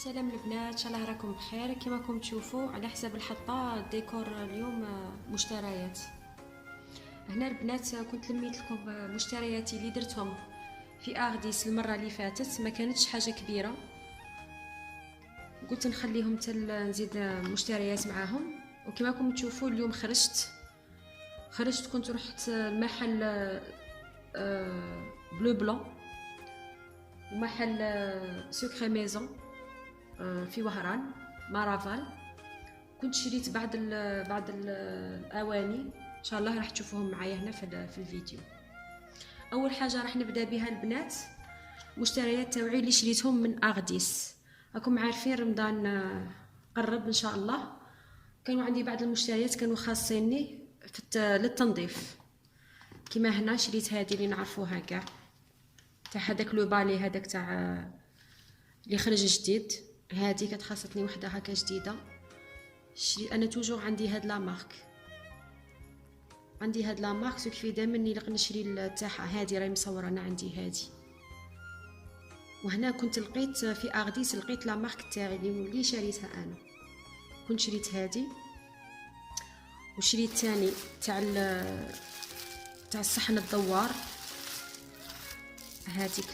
سلام البنات، ان شاء الله راكم بخير. كما راكم تشوفوا على حسب الحطه ديكور اليوم مشتريات. هنا البنات كنت لميت لكم مشترياتي اللي درتهم في اغديس المره اللي فاتت، ما كانتش حاجه كبيره، قلت نخليهم نزيد مشتريات معاهم. وكما راكم تشوفوا اليوم خرجت كنت رحت المحل بلو بلون ومحل سكري ميزون في وهران مارافال. كنت شريت بعض الاواني، ان شاء الله راح تشوفوهم معايا هنا في الفيديو. اول حاجه راح نبدا بها البنات مشتريات تاوعي اللي شريتهم من اغديس. راكم عارفين رمضان قرب ان شاء الله، كانوا عندي بعض المشتريات كانوا خاصيني للتنظيف. كما هنا شريت هذه اللي نعرفوها كاع، تاع هذاك لو بالي هذاك تاع اللي خرج جديد. هذه كانت خاصتني وحده هكا جديده. انا توجور عندي هاد لا مارك سو كيفي دائما نلقى نشري تاعها. هذه راهي مصوره انا عندي هذه. وهنا كنت لقيت في اغديس لقيت لا مارك تاعي اللي شريتها انا. كنت شريت هذه وشريت ثاني تاع الصحن الدوار، هذيك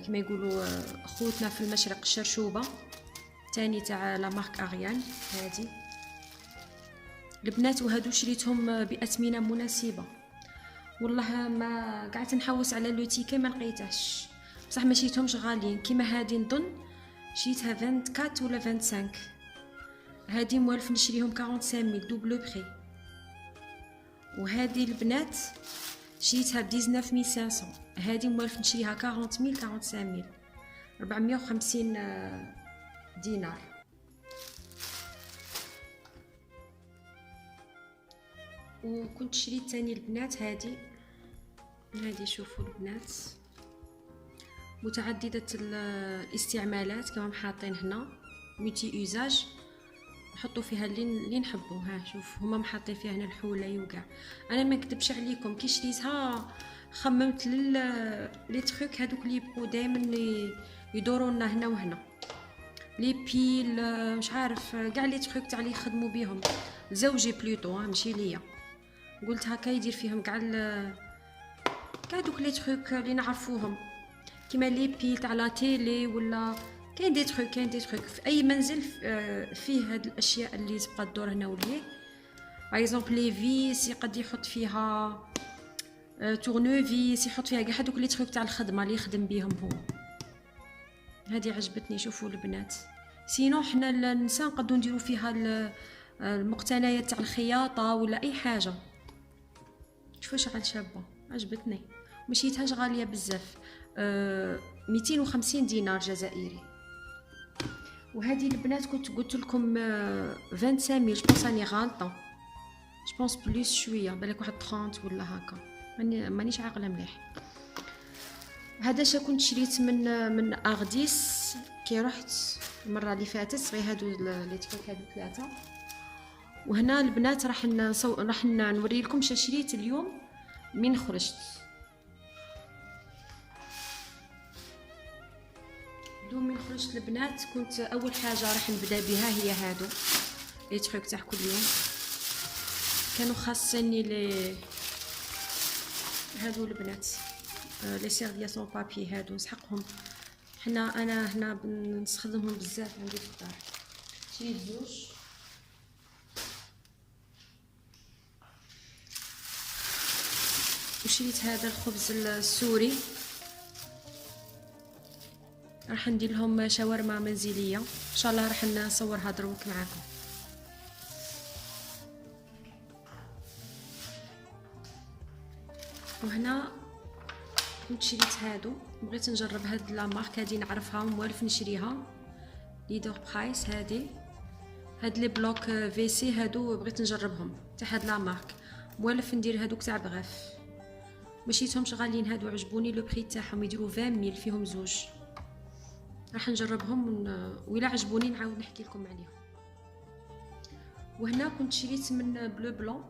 كما يقولوا خوتنا في المشرق الشرشوبه، ثاني تاع لا مارك اريان هذه البنات. وهادو شريتهم باثمنه مناسبه، والله ما قعدت نحوس على لو تيكي ما لقيتهش، بصح ما شريتهمش غاليين. كيما هذه نظن شريتها 24 ولا 25، هذه موالف نشريهم 45000 دوبلو بري. وهذه البنات شريتها ب 19500، هذه موالف نشريها 40000 45000 450 دينار. وكنت شريت ثاني البنات هذه شوفوا البنات متعدده الاستعمالات كما حاطين هنا ميتي اوزاج، نحطوا فيها اللي نحبوا. ها شوف هما محاطين فيها هنا الحوله وكاع. انا ما نكذبش عليكم كي شريتها خممت لي تروك هذوك اللي يبقوا دائما يدوروا لنا هنا وهنا، لي بيل مش عارف كاع لي تروك تاع اللي يخدموا بهم زوجي بلوتو ماشي ليا. قلت هكا يدير فيهم كاع دوك لي تروك اللي نعرفوهم، كيما لي بيل تاع لا تيلي ولا كاين دي تروك في اي منزل فيه هاد الاشياء اللي تبقى تدور هنا وليه. باغ اكزومبل لي فيس يقد يحط فيها تورنوفيس، يحط فيها كاع هذوك لي تروك تاع الخدمه اللي يخدم بهم هو. هذه عجبتني. شوفوا البنات سينو حنا النساء نقدروا نديروا فيها المقتنيات تاع الخياطه ولا اي حاجه. شوفوا شغل شابه عجبتني، مشيتهاش غاليه بزاف، 250 دينار جزائري. وهذه البنات كنت قلت لكم 25000، جوبونس راني غالطه، جوبونس بليس شويه، بالك واحد 30 ولا هكا، مانيش عاقله مليح. هذا شا كنت شريت من اغديس كي رحت المره اللي فاتت، غير هادو لي تفوت هادو 3. وهنا البنات راح نوري لكم شا شريت اليوم من خرجت. اليوم من خرجت البنات كنت اول حاجه راح نبدا بها هي هادو لي تروك تاع كل يوم، كانوا خاصيني هادو البنات لي سيرفياسون بابي هادو نسحقهم. انا هنا نستخدمهم بزاف عندي في الدار. شريت زوج وشريت هذا الخبز السوري، راح ندير لهم شاورما منزليه ان شاء الله، راح نصورها دروك معاكم. وهنا كنت شريت هادو، بغيت نجرب هاد لا مارك هادي نعرفها وموالف نشريها ليدر برايس. هاد لي بلوك في سي هادو بغيت نجربهم تاع هاد لا مارك، موالف ندير هادوك تاع بغاف، ماشيتهمش غاليين هادو، عجبوني لو بري تاعهم يديروا 20000 فيهم زوج. راح نجربهم وإلا عجبوني نعاود نحكي لكم عليهم. وهنا كنت شريت من بلو بلون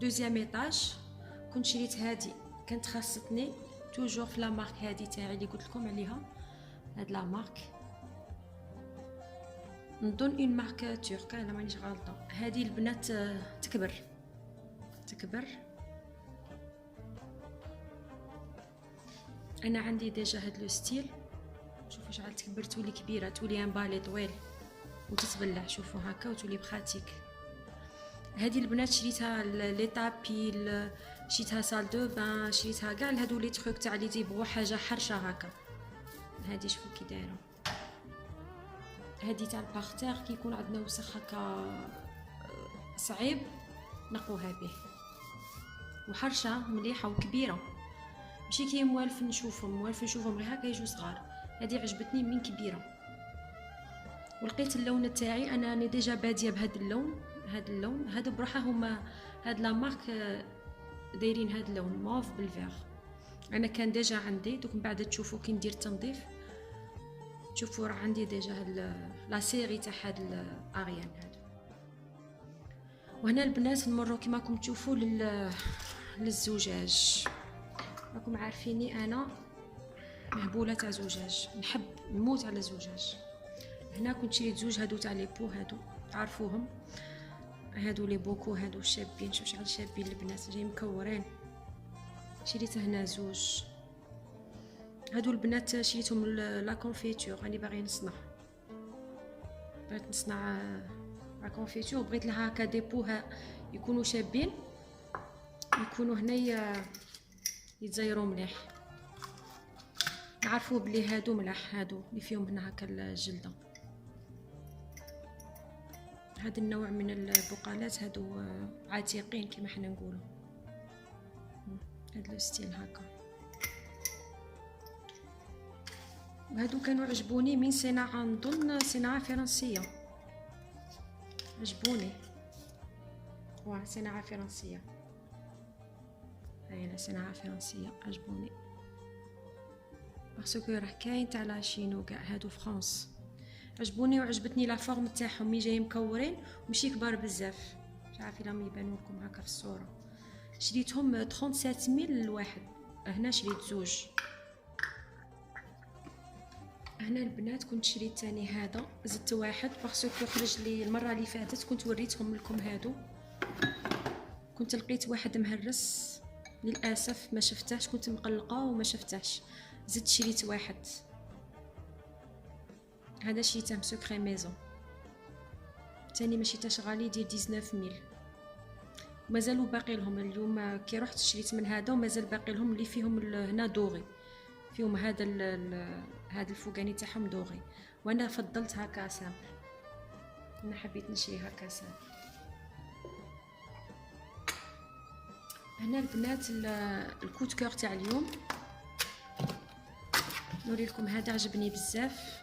دوزيام ايطاج، كنت شريت هذه كانت خاصتني توجور في لا مارك هذه تاعي اللي قلت لكم عليها. هاد لا مارك نظن اون مارك ترك الا مانيش غلطه. هذه البنات تكبر انا عندي ديجا هاد لو ستيل. شوفوا شحال تكبر، تولي كبيره، تولي ان بالي طويل وتتبلع. شوفوا هكا وتولي بخاتيك. هذه البنات شريتها لي طابي، شريتها سال دو بان، شريتها كاع هادو لي تروك تاع لي تيبغوا حاجه حرشه هكا. هذه شوفوا كي دايره. هذه تاع البارتير كي يكون عندنا وسخ هكا صعيب نقوها به، وحرشه مليحه وكبيره، ماشي كي موالف نشوفهم غير هكا يجوا صغار. هذه عجبتني من كبيره، ولقيت اللون تاعي انا راني ديجا باديه بهذا اللون. هذا بروحه هما هاد لا مارك دايرين هاد اللون موف بالفيغ. انا كان ديجا عندي دوك، من بعد تشوفوا كي ندير التنظيف تشوفوا راه عندي ديجا هاد لا سيري تاع هاد الاريان هادو. وهنا البنات نمروا كيما راكم تشوفوا للزجاج. راكم عارفيني انا مهبوله تاع زجاج، نحب نموت على الزجاج. هنا كنت شريت زوج هادو تاع لي بو، هادو تعرفوهم، هادو لي بوكو، هادو شابين. شوف شحال شابين البنات، جاي مكورين. شريت هنا زوج هادو البنات، شريتهم لا كونفيتور. راني باغي بغيت نصنع لا بغيت لها هكا دي بو يكونوا شابين، يكونوا هنا يتزيروا مليح. نعرفوا بلي هادو ملاح، هادو اللي فيهم هنا هكا الجلده. هذا النوع من البقالات هادو عتيقين كما حنا نقولوا. هاد لو ستيل هكا. وهادو كانوا عجبوني من صناعه، نظن صناعه فرنسيه، عجبوني. صناعه فرنسيه، هاي صناعه فرنسيه عجبوني، باسكو راه كاين تاع لاشين وكاع. هادو فرنسا عجبوني، وعجبتني لا فورم تاعهم، مي جاي مكورين وماشي كبار بزاف. مش عارفه الا يبانوا لكم هكا في الصوره. شريتهم 37000 الواحد. هنا شريت زوج. هنا البنات كنت شريت تاني هذا، زدت واحد باسكو خرج لي المره اللي فاتت كنت وريتهم لكم هادو. كنت لقيت واحد مهرس للاسف ما شفتهش، كنت مقلقه وما شفتهش، زدت شريت واحد. هذا شريته مسكري ميزون تاني، ما شريتهش غالي، ديال 19000. ومازالوا باقي لهم. اليوم كي رحت شريت من هذا ومازال باقي لهم اللي فيهم هنا دوغي، فيهم هذا هذا الفوقاني تاعهم دوغي، وانا فضلت هكا سامبل. انا حبيت نشري هكا سامبل. هنا البنات الكوت كور تاع اليوم نوري لكم. هذا عجبني بزاف.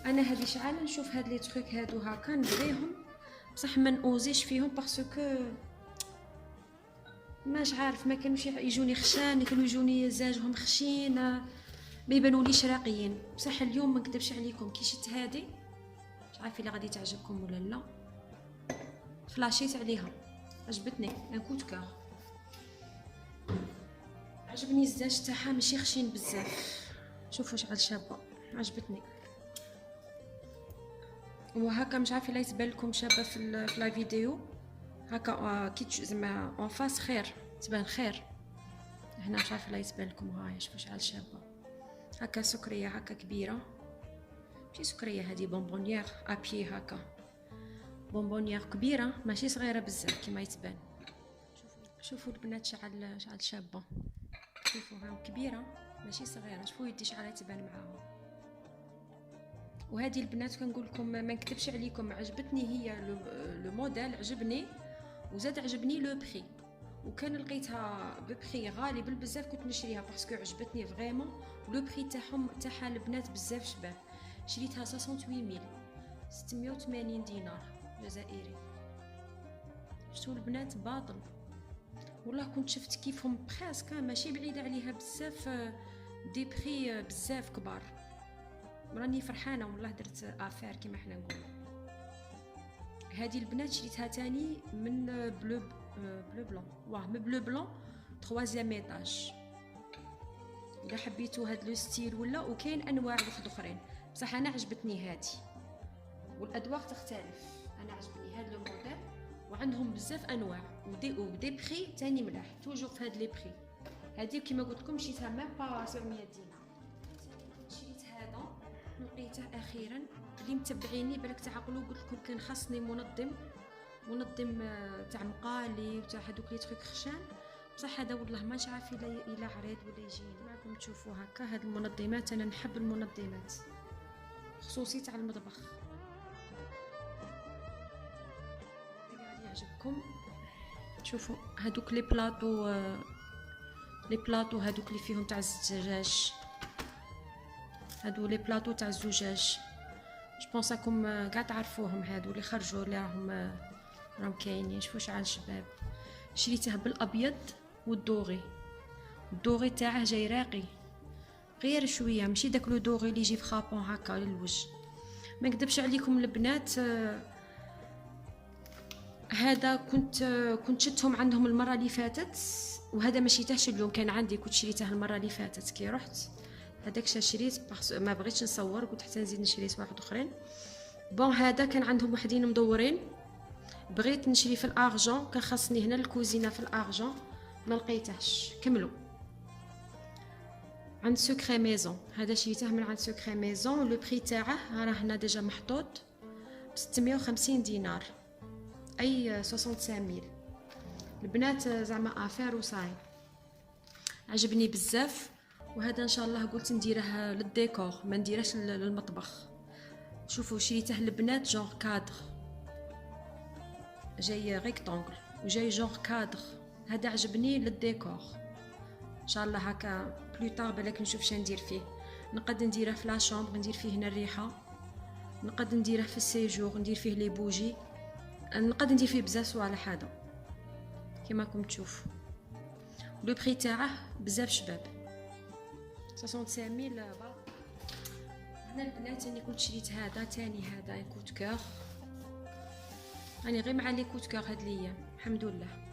انا هذه شحال نشوف هاد لي تروك هادو هكا نبغيهم، بصح ما نوزيش فيهم باسكو ماش عارف، ما كانوش يجوني خشان، كانوا يجوني زاجهم خشين، ما يبانوليش راقيين. بصح اليوم ما نكذبش عليكم كي شفت هذه، مش عارفه الا غادي تعجبكم ولا لا، فلاشيت عليها، عجبتني. ان كوت كور، عجبني الزاج تاعها ماشي خشين بزاف. شوفوا شحال شابه، عجبتني. وهكا مش عارفه الا يتبان لكم شابه في لا فيديو هكا، كي زعما اون فاس خير، تبان خير. هنا مش عارفه الا يتبان لكم. هاي شوفوا شحال شابه هكا، سكريه هكا كبيره، ماشي سكريه، هذه بونبونيير ابي هكا، بونبونيير كبيره ماشي صغيره بزاف كما يتبان. شوفوا البنات شحال شابه، شوفوا ها كبيره ماشي صغيره. شوفوا يدي شحال تبان معاها. وهذه البنات كنقول لكم ما نكذبش عليكم، عجبتني هي لو موديل، عجبني وزاد عجبني لو بري. وكان لقيتها ببري غالي بزاف كنت نشريها باسكو عجبتني فريمون. ولو بري تاعها البنات بزاف شباب. شريتها 680 دينار جزائري. شفتوا البنات باطل والله. كنت شفت كيفهم بريسك ماشي بعيده عليها بزاف، دي بري بزاف كبار. راني فرحانه والله، درت افير كما حنا نقولوا. هذه البنات شريتها تاني من بلو بلون، من بلو بلون 3 ايطاج. اذا حبيتوا هاد لو ستيل ولا، وكاين انواع اخرين، بصح انا عجبتني هذه. والادوار تختلف. انا عجبني هذا لو موديل، وعندهم بزاف انواع ودي بخي تاني ملاح توجور في هاد لي بخي. هذه كيما قلت لكم شريتها ميم با 700 دينار. شريت هذا لقيته اخيرا. اللي متبعيني بالك تعقلوا قلت لكم كان خاصني منظم تاع مقالي وتاع هذوك لي تروك خشان، بصح هذا والله ما عارف الا عريض ولا يجيني. معكم تشوفوا هكا هاد المنظمات، انا نحب المنظمات خصوصي تاع المطبخ. قاعد يعجبكم. شوفوا هذوك لي بلاطو هذوك اللي فيهم تاع الزجاج، هادو لي بلاطو تاع الزجاج. جو بونس راكم قاع تعرفوهم، هادو اللي خرجوا اللي راهم كاينين. شوفوا شحال شباب. شريته بالابيض والدوغي. الدوغي تاعه جاي راقي غير شويه، ماشي داك لو دوغي اللي يجي في خابون هكا للوجه. ما نكذبش عليكم البنات، هذا كنت شفتهم عندهم المره اللي فاتت، وهذا ما شريتهش اليوم، كان عندي كنت شريته المره اللي فاتت كي رحت. هذاك شريت ما بغيتش نصور، قلت حتى نزيد نشري واحد اخرين. بون هذا كان عندهم وحدين مدورين، بغيت نشري في الارجون، كان خاصني هنا الكوزينه في الارجون ما لقيتهش. كملوا عند سوكري ميزون. هذا شريته من عند سوكري ميزون. لو بري تاعه راه هنا ديجا محطوط ب 650 دينار، اي 65000. البنات زعما افير وصاي، عجبني بزاف. وهذا ان شاء الله قلت نديره للديكور ما نديرهش للمطبخ. شوفوا شريته البنات جونغ كادر، جاي ريكتونغل وجاي جونغ كادر. هذا عجبني للديكور. ان شاء الله هكا بلو طار بالك نشوف شنو ندير فيه. نقد نديره في لا شومبر، ندير فيه هنا الريحه، نقد نديره في السيجور، ندير فيه لي بوجي، نقد ندير فيه بزاف صوالح. هذا كيما راكم تشوفوا لو بري تاعه بزاف شباب 65000 بار. هنا البنات اني كنت شريت هذا تاني، هذا كوت كور. راني غير مع لي كوت كور هاد الايام الحمد لله.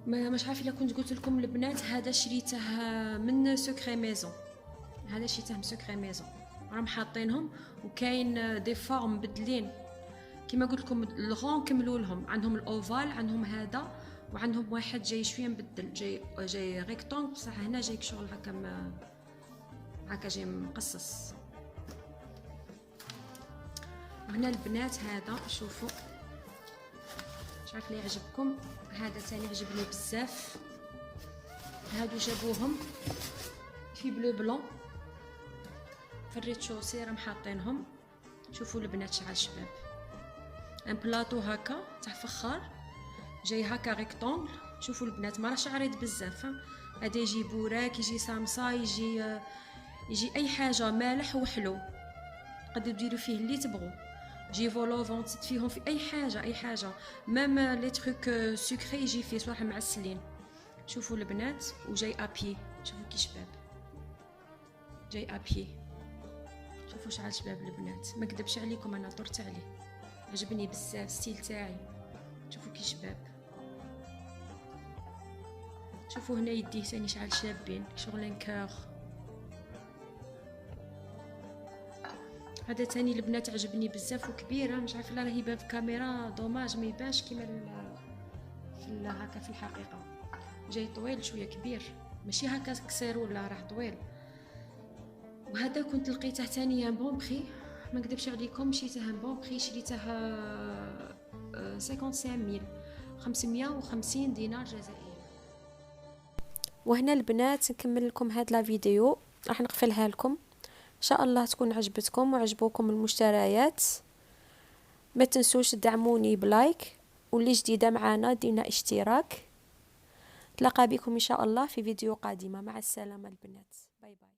مش عارفه الا كنت قلت لكم البنات، هذا شريته من سوكري ميزون. هذا شريته من سوكري ميزون، راهم حاطينهم وكاين دي فورم بدلين كيما قلت لكم. الغون كملوا لهم، عندهم الاوفال، عندهم هذا، وعندهم واحد جاي شويه مبدل، جاي ريكتونغ بصح هنا جاي شغل هكا جاي مقصص. وهنا البنات هذا شوفوا، مش عارف لي يعجبكم. هذا ثاني عجبني بزاف. هادو جابوهم في بلو بلون في الريتشوسي، راهم حاطينهم. شوفوا البنات شحال شباب. ان بلاطو هكا تاع فخار جاي هكا ريكتونغل. شوفوا البنات ما راهش عريض بزاف. هذا يجي بوراك، يجي سامسا، يجي اي حاجه مالح وحلو، تقدروا ديروا فيه اللي تبغوا. يجي فولوفون تزيد فيهم في اي حاجه ميم لي تروك سكري يجي فيه صراحه معسلين. شوفوا البنات وجاي ابي. شوفوا كي شباب جاي ابي. شوفوا شحال شباب البنات، ما كذبش عليكم انا طرت عليه، عجبني بزاف ستيل تاعي. شوفوا كي شباب. شوفوا هنا يديه ثاني شحال شابين، شغلين كور. هذا ثاني البنات عجبني بزاف وكبيره، مش عارفه لا راه يبان في الكاميرا دوماج ما يبانش كيما في هكا في الحقيقه. جاي طويل شويه كبير، ماشي هكا قصير ولا راه طويل. وهذا كنت لقيته ثاني بون بخي، ما نكذبش عليكم شريته بون بخي، شريته 550 دينار جزائري. وهنا البنات نكمل لكم هاد لا فيديو، راح نقفلها لكم ان شاء الله تكون عجبتكم وعجبوكم المشتريات. ما تنسوش تدعموني بلايك، واللي جديده معنا دينا اشتراك. تلاقى بكم ان شاء الله في فيديو قادمه. مع السلامه البنات، باي باي.